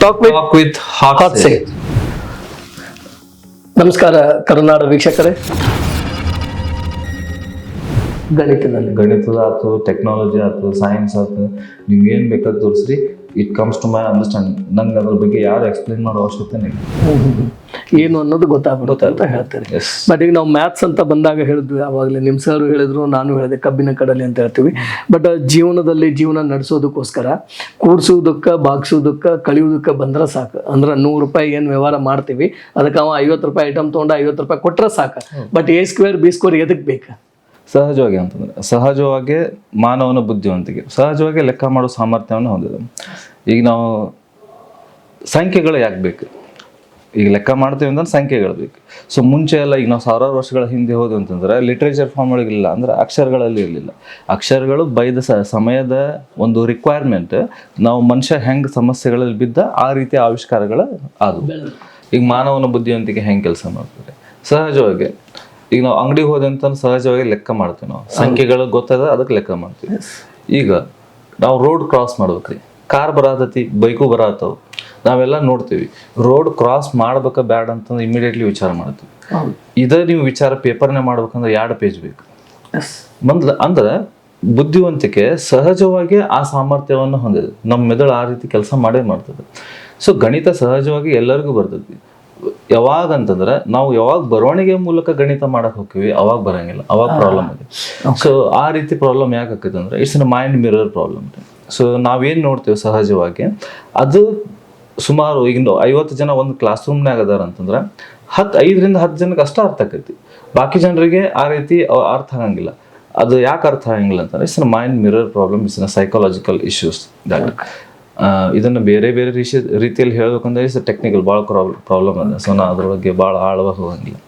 Talk with hot ಸೇ. ನಮಸ್ಕಾರ ಕರುನಾಡ ವೀಕ್ಷಕರೇ. ಗಣಿತದ ಆಯ್ತು, ಟೆಕ್ನಾಲಜಿ ಆಯ್ತು, ಸೈನ್ಸ್ ಆಯ್ತು, ನೀವು ಏನು ಬೇಕಾದ್ರೆ ತೋರಿಸ್ರಿ, it comes to my understanding. ನಂಗೆ ಅದ್ರ ಬಗ್ಗೆ ಯಾರು ಎಕ್ಸ್ಪ್ಲೇನ್ ಮಾಡೋ ಅವಶ್ಯಕತೆ ಇಲ್ಲ, ಏನು ಅನ್ನೋದು ಗೊತ್ತಾಗ್ಬಿಡುತ್ತೆ ಅಂತ ಹೇಳ್ತಾರೆ. ಬಟ್ ಈಗ ನಾವು ಮ್ಯಾಥ್ಸ್ ಅಂತ ಬಂದಾಗ ಹೇಳಿದ್ವಿ, ಆವಾಗಲೇ ನಿಮ್ಮ ಸರ್ ಹೇಳಿದ್ರು, ನಾನು ಹೇಳಿದೆ ಕಬ್ಬಿನ ಕಡಲೆ ಅಂತ ಹೇಳ್ತೀವಿ. ಬಟ್ ಜೀವನದಲ್ಲಿ ಜೀವನ ನಡೆಸೋದಕ್ಕೋಸ್ಕರ ಕೂಡ್ಸೋದಕ್ಕೆ, ಬಾಗ್ಸೋದಕ್ಕೆ, ಕಳಿಯೋದಕ್ಕೆ ಬಂದ್ರೆ ಸಾಕು. ಅಂದ್ರೆ ₹100 ಏನು ವ್ಯವಹಾರ ಮಾಡ್ತೀವಿ, ಅದಕ್ಕೆ ಅವ ₹50 ಐಟಮ್ ತೊಗೊಂಡು ₹50 ಕೊಟ್ಟರೆ ಸಾಕು. ಬಟ್ A² B² ಎದಕ್ಕೆ ಬೇಕು? ಸಹಜವಾಗಿ ಅಂತಂದ್ರೆ ಸಹಜವಾಗಿ ಮಾನವನ ಬುದ್ಧಿವಂತಿಕೆ, ಸಹಜವಾಗಿ ಲೆಕ್ಕ ಮಾಡೋ ಸಾಮರ್ಥ್ಯವನ್ನು ಹೊಂದಿದೆ. ಈಗ ನಾವು ಸಂಖ್ಯೆಗಳು ಯಾಕೆ ಬೇಕು? ಈಗ ಲೆಕ್ಕ ಮಾಡ್ತೀವಿ ಅಂದ್ರೆ ಸಂಖ್ಯೆಗಳು ಬೇಕು. ಸೊ ಮುಂಚೆ ಎಲ್ಲ ಈಗ ನಾವು ಸಾವಿರಾರು ವರ್ಷಗಳ ಹಿಂದೆ ಹೋದ್ವಿ ಅಂತಂದ್ರೆ ಲಿಟ್ರೇಚರ್ ಫಾರ್ಮ್ ಒಳಗಿಲ್ಲ, ಅಂದ್ರೆ ಅಕ್ಷರಗಳಲ್ಲಿ ಇರಲಿಲ್ಲ. ಅಕ್ಷರಗಳು ಬೈದ ಸಮಯದ ಒಂದು ರಿಕ್ವೈರ್ಮೆಂಟ್. ನಾವು ಮನುಷ್ಯ ಹೆಂಗೆ ಸಮಸ್ಯೆಗಳಲ್ಲಿ ಬಿದ್ದ ಆ ರೀತಿಯ ಆವಿಷ್ಕಾರಗಳು ಆದವು. ಈಗ ಮಾನವನ ಬುದ್ಧಿವಂತಿಕೆ ಹೆಂಗೆ ಕೆಲಸ ಮಾಡ್ತಾರೆ? ಸಹಜವಾಗಿ ಈಗ ನಾವು ಅಂಗಡಿಗೆ ಹೋದಂತ ಸಹಜವಾಗಿ ಲೆಕ್ಕ ಮಾಡ್ತೀವಿ. ನಾವು ಸಂಖ್ಯೆಗಳು ಗೊತ್ತದ, ಅದಕ್ಕೆ ಲೆಕ್ಕ ಮಾಡ್ತೀವಿ. ಈಗ ನಾವು ರೋಡ್ ಕ್ರಾಸ್ ಮಾಡ್ಬೇಕ್ರಿ, ಕಾರ್ ಬರತೈತಿ, ಬೈಕು ಬರತ್ತವ, ನಾವೆಲ್ಲ ನೋಡ್ತೀವಿ. ರೋಡ್ ಕ್ರಾಸ್ ಮಾಡ್ಬೇಕ ಬ್ಯಾಡ ಅಂತಂದ್ರೆ ಇಮಿಡಿಯೇಟ್ಲಿ ವಿಚಾರ ಮಾಡ್ತೀವಿ. ಇದೇ ನೀವು ವಿಚಾರ ಪೇಪರ್ನೇ ಮಾಡ್ಬೇಕಂದ್ರೆ 2 ಪೇಜ್ ಬೇಕು. ಅಂದ್ರೆ ಬುದ್ಧಿವಂತಿಕೆ ಸಹಜವಾಗಿ ಆ ಸಾಮರ್ಥ್ಯವನ್ನು ಹೊಂದಿದೆ. ನಮ್ಮ ಮೆದುಳು ಆ ರೀತಿ ಕೆಲಸ ಮಾಡೇ ಮಾಡ್ತದೆ. ಸೊ ಗಣಿತ ಸಹಜವಾಗಿ ಎಲ್ಲರಿಗೂ ಬರ್ತೈತಿ. ಯಾವಾಗ ಅಂತಂದ್ರೆ ನಾವು ಯಾವಾಗ ಬರವಣಿಗೆ ಮೂಲಕ ಗಣಿತ ಮಾಡಕ್ ಹೋಗ್ತೀವಿ, ಅವಾಗ ಬರಂಗಿಲ್ಲ, ಅವಾಗ ಪ್ರಾಬ್ಲಮ್ ಇದೆ. ಸೊ ಆ ರೀತಿ ಪ್ರಾಬ್ಲಮ್ ಯಾಕೆ ಆಕೈತೆ ಅಂದ್ರೆ it's mind mirror problem. So ನಾವೇನ್ ನೋಡ್ತೀವಿ ಸಹಜವಾಗಿ, ಅದು ಸುಮಾರು ಈಗ 50 ಜನ ಒಂದು ಕ್ಲಾಸ್ ರೂಮ್ನಾಗ ಅದಾರ ಅಂತಂದ್ರೆ 5 ರಿಂದ 10 ಜನಕ್ಕೆ ಅಷ್ಟ ಅರ್ಥ ಆಕೈತಿ. ಬಾಕಿ ಜನರಿಗೆ ಆ ರೀತಿ ಅರ್ಥ ಆಗಂಗಿಲ್ಲ. ಅದು ಯಾಕೆ ಅರ್ಥ ಆಗಂಗಿಲ್ಲ ಅಂತಂದ್ರೆ it's mind mirror problem, it's psychological issues. ಇದನ್ನು ಬೇರೆ ಬೇರೆ ರೀತಿಯಲ್ಲಿ ಹೇಳ್ಬೇಕಂದ್ರೆ ಇಟ್ಸ್ ಟೆಕ್ನಿಕಲ್ ಭಾಳ ಪ್ರಾಬ್ಲಮ್ ಅದ. ಸೊ ನಾ ಅದ್ರ ಬಗ್ಗೆ ಭಾಳ ಆಳವಾಗಿ ಹೋಗಂಗಿಲ್ಲ.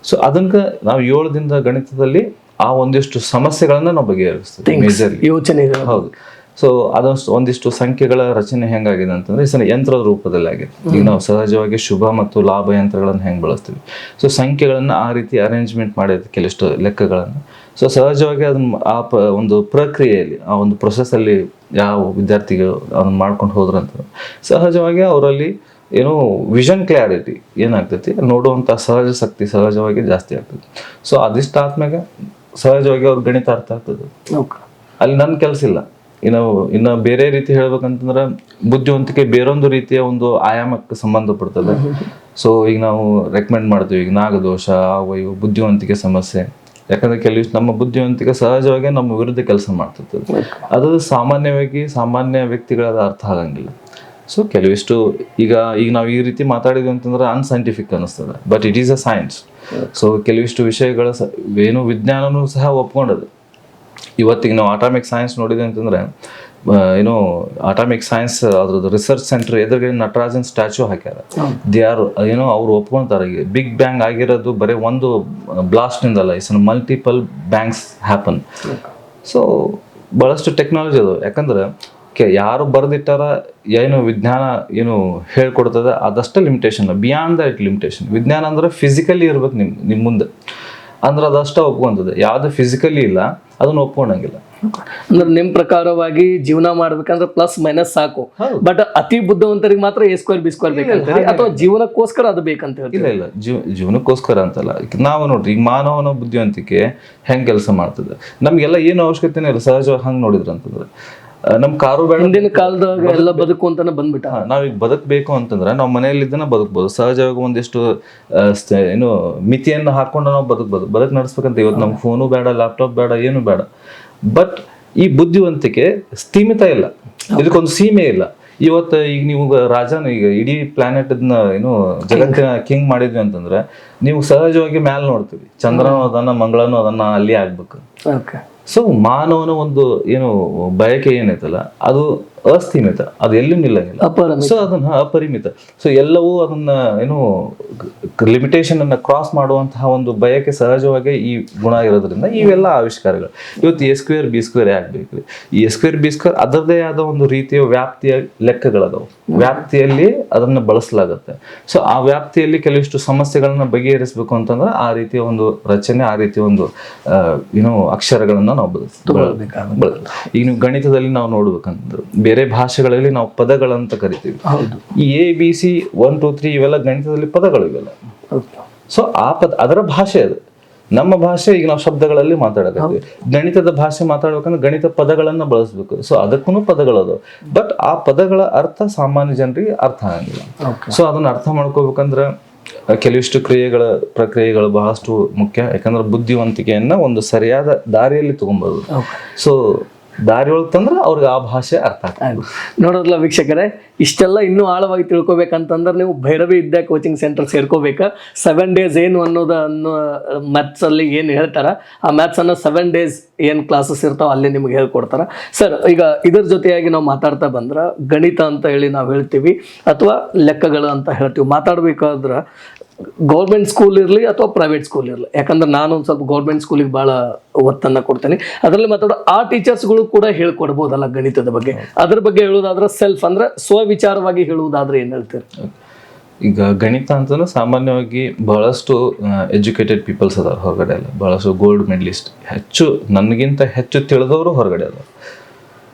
ಸೊ ಅದಕ್ಕೆ ನಾವು 7 ದಿನದ ಗಣಿತದಲ್ಲಿ ಆ ಒಂದಿಷ್ಟು ಸಮಸ್ಯೆಗಳನ್ನ ನಾವು ಬಗೆಹರಿಸ್ತೀವಿ, ಮೇಜರ್ಲಿ ಯೋಚನೆಗಳು. ಹೌದು. ಸೊ ಒಂದಿಷ್ಟು ಸಂಖ್ಯೆಗಳ ರಚನೆ ಹೆಂಗಾಗಿದೆ ಅಂತಂದ್ರೆ ಯಂತ್ರದ ರೂಪದಲ್ಲಿ ಆಗಿದೆ. ಈಗ ನಾವು ಸಹಜವಾಗಿ ಶುಭ ಮತ್ತು ಲಾಭ ಯಂತ್ರಗಳನ್ನು ಹೆಂಗೆ ಬಳಸ್ತೀವಿ, ಸೊ ಸಂಖ್ಯೆಗಳನ್ನ ಆ ರೀತಿ ಅರೇಂಜ್ಮೆಂಟ್ ಮಾಡಿದ ಕೆಲಷ್ಟು ಲೆಕ್ಕಗಳನ್ನು. ಸೊ ಸಹಜವಾಗಿ ಅದನ್ನ ಒಂದು ಪ್ರಕ್ರಿಯೆಯಲ್ಲಿ, ಆ ಒಂದು ಪ್ರೊಸೆಸ್ಸಲ್ಲಿ ಯಾವ ವಿದ್ಯಾರ್ಥಿಗಳು ಅದನ್ನ ಮಾಡ್ಕೊಂಡು ಹೋದ್ರಂತ ಸಹಜವಾಗಿ ಅವರಲ್ಲಿ ಏನೋ ವಿಷನ್ ಕ್ಲಾರಿಟಿ ಏನಾಗ್ತೈತಿ, ನೋಡುವಂಥ ಸಹಜ ಶಕ್ತಿ ಸಹಜವಾಗಿ ಜಾಸ್ತಿ ಆಗ್ತದೆ. ಸೊ ಅದಿಷ್ಟ ಆದ್ಮ್ಯಾಗ ಸಹಜವಾಗಿ ಅವ್ರ ಗಣಿತ ಅರ್ಥ ಆಗ್ತದೆ. ಅಲ್ಲಿ ನನ್ನ ಕೆಲಸ ಇಲ್ಲ. ಇನ್ನು ಬೇರೆ ರೀತಿ ಹೇಳ್ಬೇಕಂತಂದ್ರೆ ಬುದ್ಧಿವಂತಿಕೆ ಬೇರೊಂದು ರೀತಿಯ ಒಂದು ಆಯಾಮಕ್ಕೆ ಸಂಬಂಧಪಡ್ತದೆ. ಸೊ ಈಗ ನಾವು ರೆಕಮೆಂಡ್ ಮಾಡ್ತೀವಿ, ಈಗ ನಾಗದೋಷ, ಇವು ಬುದ್ಧಿವಂತಿಕೆ ಸಮಸ್ಯೆ. ಯಾಕಂದ್ರೆ ಕೆಲವಿಷ್ಟು ನಮ್ಮ ಬುದ್ಧಿವಂತಿಕೆ ಸಹಜವಾಗಿ ನಮ್ಮ ವಿರುದ್ಧ ಕೆಲಸ ಮಾಡ್ತಿರ್ತದೆ. ಅದು ಸಾಮಾನ್ಯ ವ್ಯಕ್ತಿಗಳಾದ ಅರ್ಥ ಆಗಂಗಿಲ್ಲ. ಸೊ ಕೆಲವಿಷ್ಟು ಈಗ ನಾವು ಈ ರೀತಿ ಮಾತಾಡಿದ್ವಿ ಅಂತಂದ್ರೆ ಅನ್ಸೈಂಟಿಫಿಕ್ ಅನ್ನಿಸ್ತದೆ, but it is a science. So ಕೆಲವಿಷ್ಟು ವಿಷಯಗಳ ಏನು ವಿಜ್ಞಾನನೂ ಸಹ ಒಪ್ಕೊಂಡದು. ಇವತ್ತಿಗೆ ನಾವು ಅಟಾಮಿಕ್ ಸೈನ್ಸ್ ನೋಡಿದ್ವಿ ಅಂತಂದ್ರೆ ಅಟಾಮಿಕ್ ಸೈನ್ಸ್ ಅದ್ರದ್ದು ರಿಸರ್ಚ್ ಸೆಂಟರ್ ಎದುರುಗಡೆ ನಟರಾಜನ್ ಸ್ಟ್ಯಾಚ್ಯೂ ಹಾಕ್ಯಾರ. ಅವ್ರು ಒಪ್ಕೊಂತಾರೆ. ಬಿಗ್ ಬ್ಯಾಂಗ್ ಆಗಿರೋದು ಬರೀ ಒಂದು ಬ್ಲಾಸ್ಟ್ ನಿಂದಲ್ಲ, it's multiple bangs happen. So ಬಹಳಷ್ಟು ಟೆಕ್ನಾಲಜಿ ಅದು. ಯಾಕಂದ್ರೆ ಯಾರು ಬರೆದಿಟ್ಟಾರ, ಏನು ವಿಜ್ಞಾನ ಏನು ಹೇಳ್ಕೊಡ್ತದೆ ಅದಷ್ಟೇ ಲಿಮಿಟೇಷನ್, ಬಿಯಾಂಡ್ ದಟ್ ಲಿಮಿಟೇಷನ್. ವಿಜ್ಞಾನ ಅಂದ್ರೆ ಫಿಸಿಕಲಿ ಇರ್ಬೇಕು ನಿಮ್ಮ ಮುಂದೆ, ಅಂದ್ರೆ ಅದಷ್ಟೇ ಒಪ್ಕೊಂತದೆ. ಯಾವ್ದು ಫಿಸಿಕಲಿ ಇಲ್ಲ ಅದನ್ನ ಒಪ್ಕೊಂಡಂಗಿಲ್ಲ. ಅಂದ್ರೆ ನಿಮ್ ಪ್ರಕಾರವಾಗಿ ಜೀವನ ಮಾಡ್ಬೇಕಂದ್ರೆ +- ಸಾಕು. ಬಟ್ ಅತಿ ಬುದ್ಧಿವಂತರಿಗೆ ಮಾತ್ರ A² B² ಬೇಕಂತ, ಅಥವಾ ಜೀವನಕ್ಕೋಸ್ಕರ ಅದು ಬೇಕಂತ ಹೇಳ್ತೀವಿ? ಇಲ್ಲ, ಜೀವನಕ್ಕೋಸ್ಕರ ಅಂತಲ್ಲ. ನಾವು ನೋಡ್ರಿ, ಈಗ ಮಾನವನ ಬುದ್ಧಿವಂತಿಕೆ ಹೆಂಗ್ ಕೆಲಸ ಮಾಡ್ತದೆ, ನಮ್ಗೆಲ್ಲ ಏನು ಅವಶ್ಯಕತೆನೇ ಇಲ್ಲ. ಸಹಜವಾಗಿ ಹಂಗ್ ನೋಡಿದ್ರ ಅಂತಂದ್ರೆ ನಮ್ ಕಾರು ಬೇಡ. ಹಿಂದಿನ ಕಾಲದಾಗ ಎಲ್ಲ ಬದುಕು ಅಂತಾನೆ ಬಂದ್ಬಿಟ್ಟ. ನಾವೀಗ ಬದುಕಬೇಕು ಅಂತಂದ್ರೆ ನಾವು ಮನೆಯಲ್ಲಿದ್ದನ ಬದುಕ್ಬೋದು. ಸಹಜವಾಗಿ ಒಂದಿಷ್ಟು ಮಿತಿಯನ್ನು ಹಾಕೊಂಡು ನಾವು ಬದುಕು ನಡೆಸ್ಬೇಕಂತ. ಇವತ್ತು ನಮ್ಗೆ ಫೋನು ಬೇಡ, ಲ್ಯಾಪ್ಟಾಪ್ ಬೇಡ, ಏನು ಬೇಡ. ಬಟ್ ಈ ಬುದ್ಧಿವಂತಿಕೆ ಸ್ಥೀಮಿತ ಇಲ್ಲ, ಇದಕ್ಕೊಂದು ಸೀಮೆ ಇಲ್ಲ. ಇವತ್ತು ಈಗ ನೀವು ಈಗ ಇಡೀ ಪ್ಲಾನೆಟ್ ಜಗತ್ತಿನ ಕಿಂಗ್ ಮಾಡಿದ್ವಿ ಅಂತಂದ್ರೆ ನೀವು ಸಹಜವಾಗಿ ಮ್ಯಾಲ ನೋಡ್ತೀವಿ, ಚಂದ್ರನೂ ಅದನ್ನ, ಮಂಗಳನೂ ಅದನ್ನ, ಅಲ್ಲಿ ಆಗ್ಬೇಕು. ಸೊ ಮಾನವನ ಒಂದು ಬಯಕೆ ಏನೈತಲ್ಲ, ಅದು ಅಸ್ಥೀಮಿತ, ಅದು ಎಲ್ಲೂ ನಿಲ್ಲಂಗಿಲ್ಲ. ಸೊ ಅದನ್ನ ಅಪರಿಮಿತ. ಸೊ ಎಲ್ಲವೂ ಅದನ್ನ ಲಿಮಿಟೇಷನ್ ಅನ್ನ ಕ್ರಾಸ್ ಮಾಡುವಂತಹ ಒಂದು ಬಯಕೆ ಸಹಜವಾಗಿ ಈ ಗುಣ ಇರೋದ್ರಿಂದ ಇವೆಲ್ಲ ಆವಿಷ್ಕಾರಗಳು. ಇವತ್ತು A² B² ಯಾಕೆ ಬೇಕ್ರಿ? ಈ A² B² ಅದರದೇ ಆದ ಒಂದು ರೀತಿಯ ವ್ಯಾಪ್ತಿಯ ಲೆಕ್ಕಗಳದಾವು. ವ್ಯಾಪ್ತಿಯಲ್ಲಿ ಅದನ್ನ ಬಳಸಲಾಗತ್ತೆ. ಸೊ ಆ ವ್ಯಾಪ್ತಿಯಲ್ಲಿ ಕೆಲವಿಷ್ಟು ಸಮಸ್ಯೆಗಳನ್ನ ಬಗೆಹರಿಸಬೇಕು ಅಂತಂದ್ರೆ ಆ ರೀತಿಯ ಒಂದು ರಚನೆ, ಆ ರೀತಿಯ ಒಂದು ಅಕ್ಷರಗಳನ್ನ ನಾವು ಬಳಸ್ತೀವಿ. ಈಗ ನೀವು ಗಣಿತದಲ್ಲಿ ನಾವು ನೋಡ್ಬೇಕಂತಂದ್ರೆ ಬೇರೆ ಭಾಷೆಗಳಲ್ಲಿ ನಾವು ಪದಗಳಂತ ಕರಿತೀವಿ. ಈ ABC 1 2 3 ಇವೆಲ್ಲ ಗಣಿತದಲ್ಲಿ ಪದಗಳು ಇವೆಲ್ಲ. ಸೊ ಅದರ ಭಾಷೆ ಅದು. ನಮ್ಮ ಭಾಷೆ ಈಗ ನಾವು ಶಬ್ದಗಳಲ್ಲಿ ಮಾತಾಡಕತ್ತೀವಿ. ಗಣಿತದ ಭಾಷೆ ಮಾತಾಡ್ಬೇಕಂದ್ರೆ ಗಣಿತ ಪದಗಳನ್ನ ಬಳಸಬೇಕು. ಸೊ ಅದಕ್ಕೂ ಪದಗಳದು. ಬಟ್ ಆ ಪದಗಳ ಅರ್ಥ ಸಾಮಾನ್ಯ ಜನರಿಗೆ ಅರ್ಥ ಆಗಂಗಿಲ್ಲ. ಸೊ ಅದನ್ನ ಅರ್ಥ ಮಾಡ್ಕೋಬೇಕಂದ್ರೆ ಕೆಲವಿಷ್ಟು ಪ್ರಕ್ರಿಯೆಗಳು ಬಹಳಷ್ಟು ಮುಖ್ಯ. ಯಾಕಂದ್ರೆ ಬುದ್ಧಿವಂತಿಕೆಯನ್ನ ಒಂದು ಸರಿಯಾದ ದಾರಿಯಲ್ಲಿ ತಗೊಂಬರೋದು. ಸೊ ದಾರಿ ಒಳಗೆ ತಂದ್ರೆ ಅವ್ರಿಗೆ ಆ ಭಾಷೆ ಅರ್ಥ ಆಗ್ತದೆ. ನೋಡೋದ್ಲ ವೀಕ್ಷಕರೇ, ಇಷ್ಟೆಲ್ಲ ಇನ್ನೂ ಆಳವಾಗಿ ತಿಳ್ಕೊಬೇಕಂತಂದ್ರೆ ನೀವು ಭೈರವಿ ವಿದ್ಯಾ ಕೋಚಿಂಗ್ ಸೆಂಟರ್ ಸೇರ್ಕೋಬೇಕು. 7 days ಏನು ಅನ್ನೋ ಮ್ಯಾಥ್ಸ್ ಅಲ್ಲಿ ಏನು ಹೇಳ್ತಾರ, ಆ ಮ್ಯಾಥ್ಸ್ ಅನ್ನ 7 days ಏನು ಕ್ಲಾಸಸ್ ಇರ್ತಾವ ಅಲ್ಲಿ ನಿಮ್ಗೆ ಹೇಳ್ಕೊಡ್ತಾರ. ಸರ್, ಈಗ ಇದ್ರ ಜೊತೆಯಾಗಿ ನಾವು ಮಾತಾಡ್ತಾ ಬಂದ್ರೆ ಗಣಿತ ಅಂತ ಹೇಳಿ ನಾವು ಹೇಳ್ತೀವಿ ಅಥವಾ ಲೆಕ್ಕಗಳು ಅಂತ ಹೇಳ್ತೀವಿ. ಮಾತಾಡ್ಬೇಕಾದ್ರೆ ಗೌರ್ಮೆಂಟ್ ಸ್ಕೂಲ್ ಇರಲಿ ಅಥವಾ ಪ್ರೈವೇಟ್ ಸ್ಕೂಲ್ ಇರಲಿ, ಯಾಕಂದ್ರೆ ನಾನು ಒಂದು ಸ್ವಲ್ಪ ಗೌರ್ಮೆಂಟ್ ಸ್ಕೂಲಿಗೆ ಭಾಳ ಒತ್ತನ್ನು ಕೊಡ್ತೇನೆ. ಅದರಲ್ಲಿ ಮಾತಾಡೋ ಆ ಟೀಚರ್ಸ್ಗಳು ಕೂಡ ಹೇಳ್ಕೊಡ್ಬೋದಲ್ಲ ಗಣಿತದ ಬಗ್ಗೆ. ಅದ್ರ ಬಗ್ಗೆ ಹೇಳೋದಾದ್ರೆ ಸೆಲ್ಫ್ ಅಂದ್ರೆ ಸ್ವವಿಚಾರವಾಗಿ ಹೇಳುವುದಾದ್ರೆ ಏನು ಹೇಳ್ತೀರಿ? ಈಗ ಗಣಿತ ಅಂತಂದ್ರೆ ಸಾಮಾನ್ಯವಾಗಿ ಬಹಳಷ್ಟು ಎಜುಕೇಟೆಡ್ ಪೀಪಲ್ಸ್ ಅದಾರ ಹೊರಗಡೆ ಎಲ್ಲ. ಬಹಳಷ್ಟು ಗೋಲ್ಡ್ ಮೆಡಲಿಸ್ಟ್, ನನಗಿಂತ ಹೆಚ್ಚು ತಿಳಿದವರು ಹೊರಗಡೆ ಅದಾರ.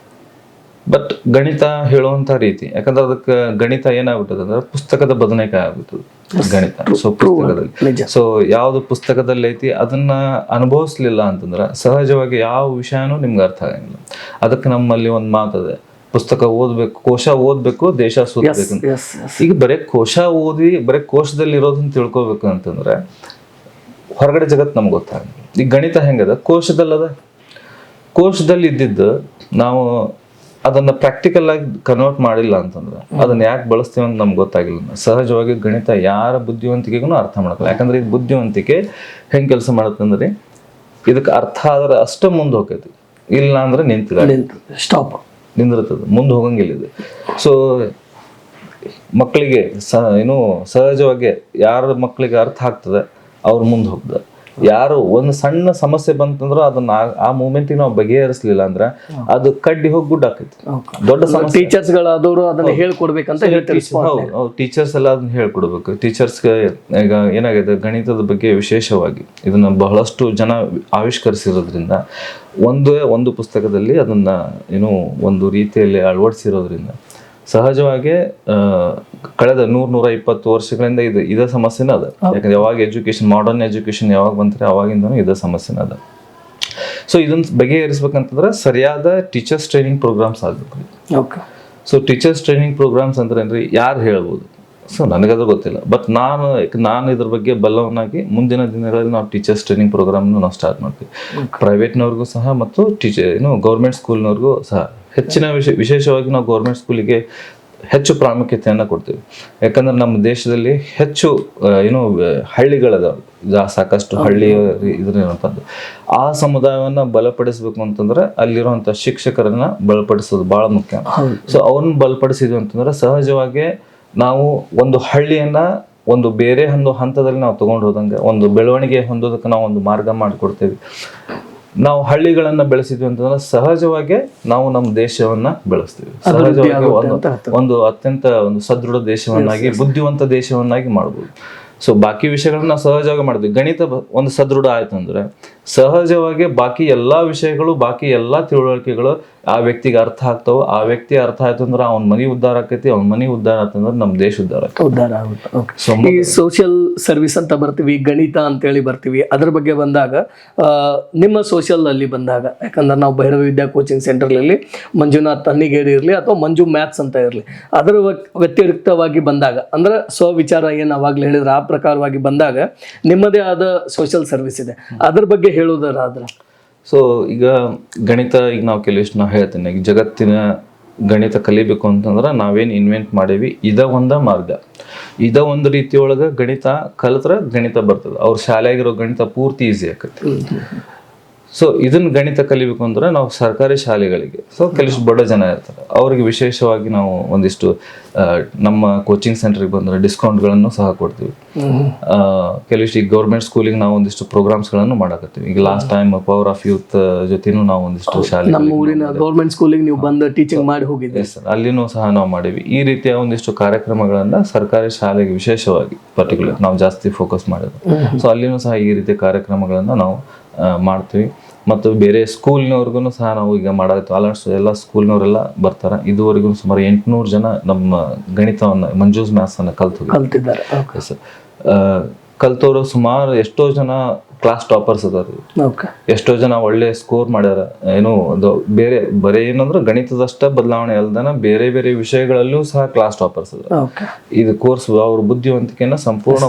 ಬಟ್ ಗಣಿತ ಹೇಳುವಂತ ರೀತಿ, ಯಾಕಂದ್ರೆ ಅದಕ್ಕೆ ಗಣಿತ ಏನಾಗ್ಬಿಟ್ಟದ ಅಂದ್ರೆ ಪುಸ್ತಕದ ಬದನೆಕಾಯಿ ಆಗ್ಬಿಟ್ಟದು ಗಣಿತ. ಸೊ ಪುಸ್ತಕದಲ್ಲಿ, ಸೊ ಯಾವ್ದು ಪುಸ್ತಕದಲ್ಲಿ ಐತಿ ಅದನ್ನ ಅನುಭವಿಸ್ಲಿಲ್ಲ ಅಂತಂದ್ರೆ ಸಹಜವಾಗಿ ಯಾವ ವಿಷಯನೂ ನಿಮ್ಗೆ ಅರ್ಥ ಆಗಂಗಿಲ್ಲ. ಅದಕ್ಕೆ ನಮ್ಮಲ್ಲಿ ಒಂದು ಮಾತದೆ, ಪುಸ್ತಕ ಓದ್ಬೇಕು, ಕೋಶ ಓದ್ಬೇಕು, ದೇಶ ಸುತ್ತಬೇಕು. ಈಗ ಬರೀ ಕೋಶ ಓದಿ ಬರೀ ಕೋಶದಲ್ಲಿ ಇರೋದನ್ನ ತಿಳ್ಕೊಬೇಕು ಅಂತಂದ್ರೆ ಹೊರಗಡೆ ಜಗತ್ತು ನಮ್ಗೆ ಗೊತ್ತಾಗಲ್ಲ. ಈಗ ಗಣಿತ ಹೆಂಗದ, ಕೋಶದಲ್ಲಿ ಇದ್ದಿದ್ದು ನಾವು ಅದನ್ನ ಪ್ರಾಕ್ಟಿಕಲ್ ಆಗಿ ಕನ್ವರ್ಟ್ ಮಾಡಿಲ್ಲ ಅಂತಂದ್ರೆ ಅದನ್ನ ಯಾಕೆ ಬಳಸ್ತೀವಿ ಅಂತ ನಮ್ಗೆ ಗೊತ್ತಾಗಿಲ್ಲ. ಸಹಜವಾಗಿ ಗಣಿತ ಯಾರ ಬುದ್ಧಿವಂತಿಕೆಗೂ ಅರ್ಥ ಮಾಡಲ್ಲ. ಯಾಕಂದ್ರೆ ಇದು ಬುದ್ಧಿವಂತಿಕೆ ಹೆಂಗ್ ಕೆಲಸ ಮಾಡತ್ತಂದ್ರೆ ಇದಕ್ಕೆ ಅರ್ಥ ಆದ್ರೆ ಅಷ್ಟೇ ಮುಂದೆ ಹೋಗ್ತೈತಿ, ಇಲ್ಲ ಅಂದ್ರೆ ಸ್ಟಾಪ್ ನಿಂದಿರ್ತದೆ, ಮುಂದೆ ಹೋಗಂಗಿಲ್ಲ ಇದು. ಸೊ ಮಕ್ಕಳಿಗೆ ಸಹಜವಾಗಿ ಯಾರ ಮಕ್ಕಳಿಗೆ ಅರ್ಥ ಆಗ್ತದೆ ಅವ್ರು ಮುಂದೆ ಹೋಗ್ತದೆ. ಯಾರು ಒಂದು ಸಣ್ಣ ಸಮಸ್ಯೆ ಬಂತಂದ್ರೆ ಅದನ್ನ ಆ ಮೂಮೆಂಟಿಗೆ ನಾವು ಬಗೆಹರಿಸಲಿಲ್ಲ ಅಂದ್ರೆ ಅದು ಕಡ್ಡಿ ಹೋಗಿ ಗುಡ್ ಆಕೈತಿ. ದೊಡ್ಡ ಸಮಸ್ಯೆ ಟೀಚರ್ಸ್ಗಳಾದವರು ಅದನ್ನ ಹೇಳ್ಕೊಡ್ಬೇಕಂತ ಹೇಳ್ತಾರೆ. ಹೌದು, ಟೀಚರ್ಸ್ ಎಲ್ಲ ಅದನ್ನ ಹೇಳ್ಕೊಡ್ಬೇಕು. ಟೀಚರ್ಸ್ಗೆ ಈಗ ಏನಾಗಿದೆ, ಗಣಿತದ ಬಗ್ಗೆ ವಿಶೇಷವಾಗಿ ಇದನ್ನ ಬಹಳಷ್ಟು ಜನ ಆವಿಷ್ಕರಿಸಿರೋದ್ರಿಂದ ಒಂದು ಪುಸ್ತಕದಲ್ಲಿ ಅದನ್ನ ಒಂದು ರೀತಿಯಲ್ಲಿ ಅಳವಡಿಸಿರೋದ್ರಿಂದ ಸಹಜವಾಗಿ ಕಳೆದ 100-120 ವರ್ಷಗಳಿಂದ ಇದೇ ಸಮಸ್ಯೆನ ಅದ. ಯಾಕಂದ್ರೆ ಯಾವಾಗ ಮಾಡರ್ನ್ ಎಜುಕೇಶನ್ ಯಾವಾಗ ಬಂತಾರೆ ಅವಾಗಿಂದನೂ ಇದೇ ಸಮಸ್ಯೆನ ಅದ. ಸೊ ಇದನ್ನ ಬಗೆಹರಿಸ್ಬೇಕಂತಂದ್ರೆ ಸರಿಯಾದ ಟೀಚರ್ಸ್ ಟ್ರೈನಿಂಗ್ ಪ್ರೋಗ್ರಾಮ್ಸ್ ಆಗ್ಬೇಕು. ಸೊ ಟೀಚರ್ಸ್ ಟ್ರೈನಿಂಗ್ ಪ್ರೋಗ್ರಾಮ್ಸ್ ಅಂದ್ರೆ ಏನ್ರಿ, ಯಾರು ಹೇಳ್ಬೋದು? ಸೊ ನನಗದು ಗೊತ್ತಿಲ್ಲ. ಬಟ್ ನಾನು ಇದ್ರ ಬಗ್ಗೆ ಬಲ್ಲವನಾಗಿ ಮುಂದಿನ ದಿನಗಳಲ್ಲಿ ನಾವು ಟೀಚರ್ಸ್ ಟ್ರೈನಿಂಗ್ ಪ್ರೋಗ್ರಾಮ್ ನಾವು ಸ್ಟಾರ್ಟ್ ಮಾಡ್ತೀವಿ. ಪ್ರೈವೇಟ್ನವ್ರಿಗೂ ಸಹ ಮತ್ತು ಗೌರ್ಮೆಂಟ್ ಸ್ಕೂಲ್ನವ್ರಿಗೂ ಸಹ ಹೆಚ್ಚಿನ ವಿಶೇಷವಾಗಿ ನಾವು ಗೌರ್ಮೆಂಟ್ ಸ್ಕೂಲಿಗೆ ಹೆಚ್ಚು ಪ್ರಾಮುಖ್ಯತೆಯನ್ನು ಕೊಡ್ತೀವಿ. ಯಾಕಂದ್ರೆ ನಮ್ಮ ದೇಶದಲ್ಲಿ ಹೆಚ್ಚು ಹಳ್ಳಿಗಳದಾವ, ಸಾಕಷ್ಟು ಹಳ್ಳಿ ಇದ್ರಂಥದ್ದು. ಆ ಸಮುದಾಯವನ್ನು ಬಲಪಡಿಸ್ಬೇಕು ಅಂತಂದ್ರೆ ಅಲ್ಲಿರುವಂಥ ಶಿಕ್ಷಕರನ್ನ ಬಲಪಡಿಸೋದು ಬಹಳ ಮುಖ್ಯ. ಸೊ ಅವ್ರನ್ನ ಬಲಪಡಿಸಿದ್ವಿ ಅಂತಂದ್ರೆ ಸಹಜವಾಗಿ ನಾವು ಒಂದು ಹಳ್ಳಿಯನ್ನ ಒಂದು ಬೇರೆ ಒಂದು ಹಂತದಲ್ಲಿ ನಾವು ತಗೊಂಡು ಹೋದಂಗೆ ಒಂದು ಬೆಳವಣಿಗೆ ಹೊಂದೋದಕ್ಕೆ ನಾವು ಒಂದು ಮಾರ್ಗ ಮಾಡಿಕೊಡ್ತೇವೆ. ನಾವು ಹಳ್ಳಿಗಳನ್ನ ಬೆಳೆಸಿದ್ವಿ ಅಂತಂದ್ರೆ ಸಹಜವಾಗಿ ನಾವು ನಮ್ಮ ದೇಶವನ್ನ ಬೆಳೆಸ್ತೀವಿ. ಸಹಜವಾಗಿ ಒಂದು ಅತ್ಯಂತ ಒಂದು ಸದೃಢ ದೇಶವನ್ನಾಗಿ, ಬುದ್ಧಿವಂತ ದೇಶವನ್ನಾಗಿ ಮಾಡ್ಬೋದು. ಸೊ ಬಾಕಿ ವಿಷಯಗಳನ್ನ ನಾವು ಸಹಜವಾಗಿ ಮಾಡಿದ್ವಿ. ಗಣಿತ ಒಂದು ಸದೃಢ ಆಯ್ತು ಅಂದ್ರೆ ಸಹಜವಾಗಿ ಬಾಕಿ ಎಲ್ಲಾ ವಿಷಯಗಳು, ಬಾಕಿ ಎಲ್ಲಾ ತಿಳುವಳಿಕೆಗಳು ಆ ವ್ಯಕ್ತಿಗೆ ಅರ್ಥ ಆಗ್ತಾವ. ಆ ವ್ಯಕ್ತಿ ಅರ್ಥ ಆಯ್ತು ಅಂದ್ರೆ ಅವ್ನ ಮನಿ ಉದ್ಧಾರ ಆಕೈತಿ, ಅವ್ನ ಮನಿ ಉದ್ಧಾರ ಆಯ್ತಂದ್ರೆ ನಮ್ಮ ದೇಶ ಉದ್ಧಾರ ಆಗುತ್ತೆ. ಈ ಸೋಷಿಯಲ್ ಸರ್ವಿಸ್ ಅಂತ ಬರ್ತೀವಿ, ಗಣಿತ ಅಂತೇಳಿ ಬರ್ತೀವಿ. ಅದ್ರ ಬಗ್ಗೆ ಬಂದಾಗ ನಿಮ್ಮ ಸೋಷಿಯಲ್ ಅಲ್ಲಿ ಬಂದಾಗ, ಯಾಕಂದ್ರೆ ನಾವು ಭೈರವಿ ವಿದ್ಯಾ ಕೋಚಿಂಗ್ ಸೆಂಟರ್ನಲ್ಲಿ ಮಂಜುನಾಥ್ ತನ್ನಿಗೇರಿ ಇರಲಿ ಅಥವಾ ಮಂಜು ಮ್ಯಾಥ್ಸ್ ಅಂತ ಇರಲಿ, ಅದರ ವ್ಯತಿರಿಕ್ತವಾಗಿ ಬಂದಾಗ ಅಂದ್ರೆ ಸ್ವವಿಚಾರ ಏನು ಅವಾಗಲೇ ಹೇಳಿದ್ರೆ ಆ ಪ್ರಕಾರವಾಗಿ ಬಂದಾಗ ನಿಮ್ಮದೇ ಆದ ಸೋಷಿಯಲ್ ಸರ್ವಿಸ್ ಇದೆ. ಅದ್ರ ಬಗ್ಗೆ ಹೇಳೋದಾದ್ರೆ ಸೊ ಈಗ ಗಣಿತ, ಈಗ ನಾವು ಕೆಲವಿಷ್ಟು ನಾವು ಹೇಳ್ತೇನೆ, ಈಗ ಜಗತ್ತಿನ ಗಣಿತ ಕಲಿಬೇಕು ಅಂತಂದ್ರೆ ನಾವೇನು ಇನ್ವೆಂಟ್ ಮಾಡೇವಿ, ಇದ ಮಾರ್ಗ, ಇದ ಒಂದು ರೀತಿಯೊಳಗೆ ಗಣಿತ ಕಲಿತ್ರೆ ಗಣಿತ ಬರ್ತದೆ. ಅವ್ರ ಶಾಲೆಯಾಗಿರೋ ಗಣಿತ ಪೂರ್ತಿ ಈಸಿ ಆಕೈತಿ. ಸೊ ಇದನ್ನ ಗಣಿತ ಕಲಿಬೇಕು ಅಂದ್ರೆ ನಾವು ಸರ್ಕಾರಿ ಶಾಲೆಗಳಿಗೆ, ಸೊ ಕೆಲವಿಷ್ಟು ಬಡ ಜನ ಇರ್ತಾರೆ, ಅವ್ರಿಗೆ ವಿಶೇಷವಾಗಿ ನಾವು ಒಂದಿಷ್ಟು ನಮ್ಮ ಕೋಚಿಂಗ್ ಸೆಂಟರ್ಗೆ ಬಂದ್ರೆ ಡಿಸ್ಕೌಂಟ್ಗಳನ್ನು ಸಹ ಕೊಡ್ತೀವಿ. ಕೆಲವಿಷ್ಟು ಈಗ ಗೌರ್ಮೆಂಟ್ ಸ್ಕೂಲಿಗೆ ನಾವು ಒಂದಿಷ್ಟು ಪ್ರೋಗ್ರಾಮ್ಸ್ಗಳನ್ನು ಮಾಡಕತ್ತೀವಿ. ಈಗ last time power of youth ಜೊತೆನೂ ನಾವು ಒಂದಿಷ್ಟು ಶಾಲೆ, ನಮ್ಮ ಊರಿನ ಗೌರ್ಮೆಂಟ್ ಸ್ಕೂಲಿಗೆ ನೀವು ಬಂದು ಟೀಚಿಂಗ್ ಮಾಡಿ ಹೋಗಿದ್ದೆ ಸರ್, ಅಲ್ಲಿನೂ ಸಹ ನಾವು ಮಾಡೀವಿ. ಈ ರೀತಿಯ ಒಂದಿಷ್ಟು ಕಾರ್ಯಕ್ರಮಗಳನ್ನ ಸರ್ಕಾರಿ ಶಾಲೆಗೆ ವಿಶೇಷವಾಗಿ ಪರ್ಟಿಕ್ಯುಲರ್ ನಾವು ಜಾಸ್ತಿ ಫೋಕಸ್ ಮಾಡಿದ್ವಿ. ಸೊ ಅಲ್ಲಿನೂ ಸಹ ಈ ರೀತಿಯ ಕಾರ್ಯಕ್ರಮಗಳನ್ನ ನಾವು ಮಾಡ್ತೀವಿ. ಮತ್ತು ಬೇರೆ ಸ್ಕೂಲ್ನವ್ರಿಗೂ ಸಹ ನಾವು ಈಗ ಮಾಡಾಯ್ತು ಆಲ್ಮೋಸ್ಟ್ ಎಲ್ಲ ಸ್ಕೂಲ್ನವರೆಲ್ಲ ಬರ್ತಾರೆ. ಇದುವರೆಗೂ ಸುಮಾರು 800 ಜನ ನಮ್ಮ ಗಣಿತವನ್ನು ಮಂಜೂಸ್ ಮ್ಯಾಥ್ಸನ್ನು ಕಲ್ತಿದ್ದಾರೆ. ಸರ್ ಕಲ್ತವ್ರು ಸುಮಾರು ಎಷ್ಟೋ ಜನ ಕ್ಲಾಸ್ ಟಾಪರ್ಸ್ ಅದಾರ, ಎಷ್ಟೋ ಜನ ಒಳ್ಳೆ ಸ್ಕೋರ್ ಮಾಡ್ಯಾರ. ಏನು ಅದು ಬೇರೆ ಬರೀ ಏನಂದ್ರೆ ಗಣಿತದಷ್ಟ ಬದಲಾವಣೆ ಅಲ್ದನ ಬೇರೆ ಬೇರೆ ವಿಷಯಗಳಲ್ಲೂ ಸಹ ಕ್ಲಾಸ್ ಟಾಪರ್ಸ್ ಅದಾರ. ಇದು ಕೋರ್ಸ್ ಅವ್ರ ಬುದ್ಧಿವಂತಿಕೆಯನ್ನ ಸಂಪೂರ್ಣ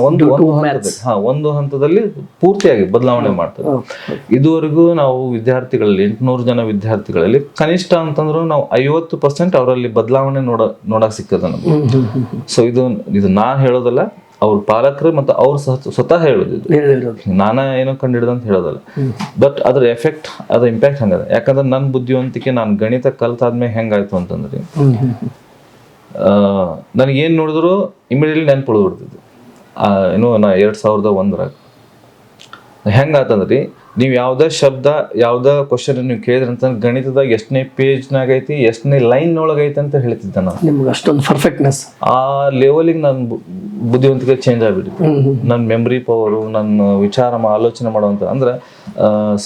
ಒಂದು ಹಂತದಲ್ಲಿ ಪೂರ್ತಿಯಾಗಿ ಬದಲಾವಣೆ ಮಾಡ್ತಾರೆ. ಇದುವರೆಗೂ ನಾವು ವಿದ್ಯಾರ್ಥಿಗಳಲ್ಲಿ 800 ಜನ ವಿದ್ಯಾರ್ಥಿಗಳಲ್ಲಿ ಕನಿಷ್ಠ ಅಂತಂದ್ರು ನಾವು 50% ಅವರಲ್ಲಿ ಬದಲಾವಣೆ ನೋಡಕ್ ಸಿಕ್ಕದ ನಮ್ಗೆ. ಸೊ ಇದು ನಾ ಹೇಳೋದಲ್ಲ, ಅವ್ರ ಪಾಲಕರು ಮತ್ತು ಅವ್ರು ಸ್ವತಃ ಹೇಳೋದಿದ್ದು, ನಾನ ಏನೋ ಕಂಡಿಡ್ದಂತ ಹೇಳೋದಲ್ಲ. ಬಟ್ ಅದ್ರ ಎಫೆಕ್ಟ್, ಅದ್ರ ಇಂಪ್ಯಾಕ್ಟ್ ಹಂಗದ. ಯಾಕಂದ್ರೆ ನನ್ನ ಬುದ್ಧಿವಂತಿಕೆ ನಾನು ಗಣಿತ ಕಲ್ತಾದ್ಮೇಲೆ ಹೆಂಗಾಯ್ತು ಅಂತಂದ್ರೆ ನನಗೇನು ನೋಡಿದ್ರು ಇಮಿಡಿಯೇಟ್ಲಿ ನೆನ್ಪು ಉಳಿದ್ಬಿಡ್ತಿದ್ದು. ಏನು ನಾ 2001 ಹೆಂಗಾತಂದ್ರಿ, ನೀವು ಯಾವ್ದೇ ಶಬ್ದ ಯಾವ್ದ ಕ್ವಶನ್ ನೀವು ಕೇಳಿದ್ರಿ ಅಂತಂದ್ರೆ ಗಣಿತದಾಗ ಎಷ್ಟನೇ ಪೇಜ್ನಾಗ ಐತಿ ಎಷ್ಟನೇ ಲೈನ್ ಒಳಗೈತಿ ಅಂತ ಹೇಳ್ತಿದ್ದೆ ನಾನು. ನಿಮ್ಗೆ ಅಷ್ಟೊಂದು ಪರ್ಫೆಕ್ಟ್ನೆಸ್ ಆ ಲೆವೆಲಿಗೆ ನಾನು ಬುದ್ಧಿವಂತಿಕೆ ಚೇಂಜ್ ಆಗ್ಬಿಟ್ಟಿತ್ತು. ನನ್ನ ಮೆಮರಿ ಪವರು, ನನ್ನ ಆಲೋಚನೆ ಮಾಡುವಂತ ಅಂದ್ರೆ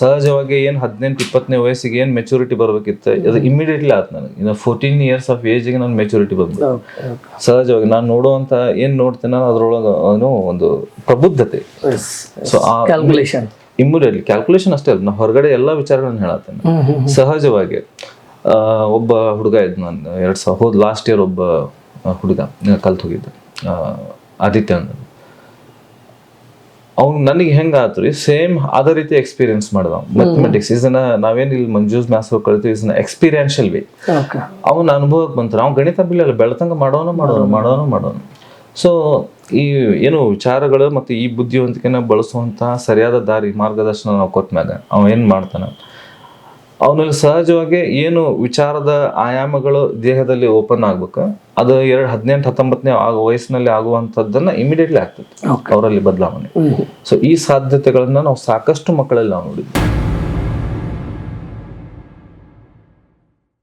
ಸಹಜವಾಗಿ ಏನು 18-20ನೇ ವಯಸ್ಸಿಗೆ ಏನು ಮೆಚುರಿಟಿ ಬರ್ಬೇಕಿತ್ತು ಅದು ಇಮಿಡಿಯೇಟ್ಲಿ ಆಯ್ತು ನನಗೆ. ಇನ್ನು 14 years ಆಫ್ ಏಜ್ಗೆ ನಾನು ಮೆಚುರಿಟಿ ಬಂದ್ಬಿಟ್ಟು ಸಹಜವಾಗಿ ನಾನು ನೋಡುವಂತ ಏನ್ ನೋಡ್ತೇನೆ ಅದ್ರೊಳಗೆ ಒಂದು ಪ್ರಬುದ್ಧತೆ. ಸೊ ಆ ಕ್ಯಾಲ್ಕುಲೇಷನ್ ಇಮ್ಮಿಡಿಯೇಟ್ಲಿ ಕ್ಯಾಲ್ಕುಲೇಷನ್ ಅಷ್ಟೇ ಅಲ್ಲ, ನಾ ಹೊರಗಡೆ ಎಲ್ಲ ವಿಚಾರಗಳನ್ನ ಹೇಳತ್ತೇನೆ. ಸಹಜವಾಗಿ ಒಬ್ಬ ಹುಡುಗ ಇದ್ ನಾನು ಲಾಸ್ಟ್ ಇಯರ್ ಒಬ್ಬ ಹುಡುಗ ಕಲ್ತು ಹೋಗಿದ್ದ, ಆದಿತ್ಯ ಅಂತ. ಅವ್ನು ನನಗೆ ಹೆಂಗಾತ್ರಿ ಸೇಮ್ ಅದೇ ರೀತಿ ಎಕ್ಸ್ಪೀರಿಯನ್ಸ್ ಮಾಡಿದ ಮ್ಯಾಥಮೆಟಿಕ್ಸ್. ಇದನ್ನ ನಾವೇನು ಇಲ್ಲಿ ಮಂಜೂಸ್ ಮ್ಯಾಥ್ಸ್ ಕಲಿತೀವಿ, ಇದನ್ನ ಎಕ್ಸ್ಪೀರಿಯನ್ಷಿಯಲ್ ವೇ ಅವನ ಅನುಭವಕ್ಕೆ ಬಂತಾರೆ. ಅವ್ನು ಗಣಿತ ಬಿಲ್ಲ ಬೆಳತಂಗ ಮಾಡೋನು. ಸೊ ಈ ಏನು ವಿಚಾರಗಳು ಮತ್ತು ಈ ಬುದ್ಧಿವಂತಿಕೆನ ಬಳಸುವಂತಹ ಸರಿಯಾದ ದಾರಿ ಮಾರ್ಗದರ್ಶನ ನಾವು ಕೊಟ್ಮ್ಯಾಗ ಅವ ಏನು ಮಾಡ್ತಾನೆ, ಅವನಲ್ಲಿ ಸಹಜವಾಗಿ ಏನು ವಿಚಾರದ ಆಯಾಮಗಳು ದೇಹದಲ್ಲಿ ಓಪನ್ ಆಗ್ಬೇಕು. ಅದು 18-19ನೇ ವಯಸ್ಸಿನಲ್ಲಿ ಆಗುವಂಥದ್ದನ್ನ ಇಮಿಡಿಯೇಟ್ಲಿ ಆಗ್ತದೆ ಅವರಲ್ಲಿ ಬದಲಾವಣೆ. ಸೊ ಈ ಸಾಧ್ಯತೆಗಳನ್ನ ನಾವು ಸಾಕಷ್ಟು ಮಕ್ಕಳಲ್ಲಿ ನಾವು ನೋಡಿದ್ವಿ.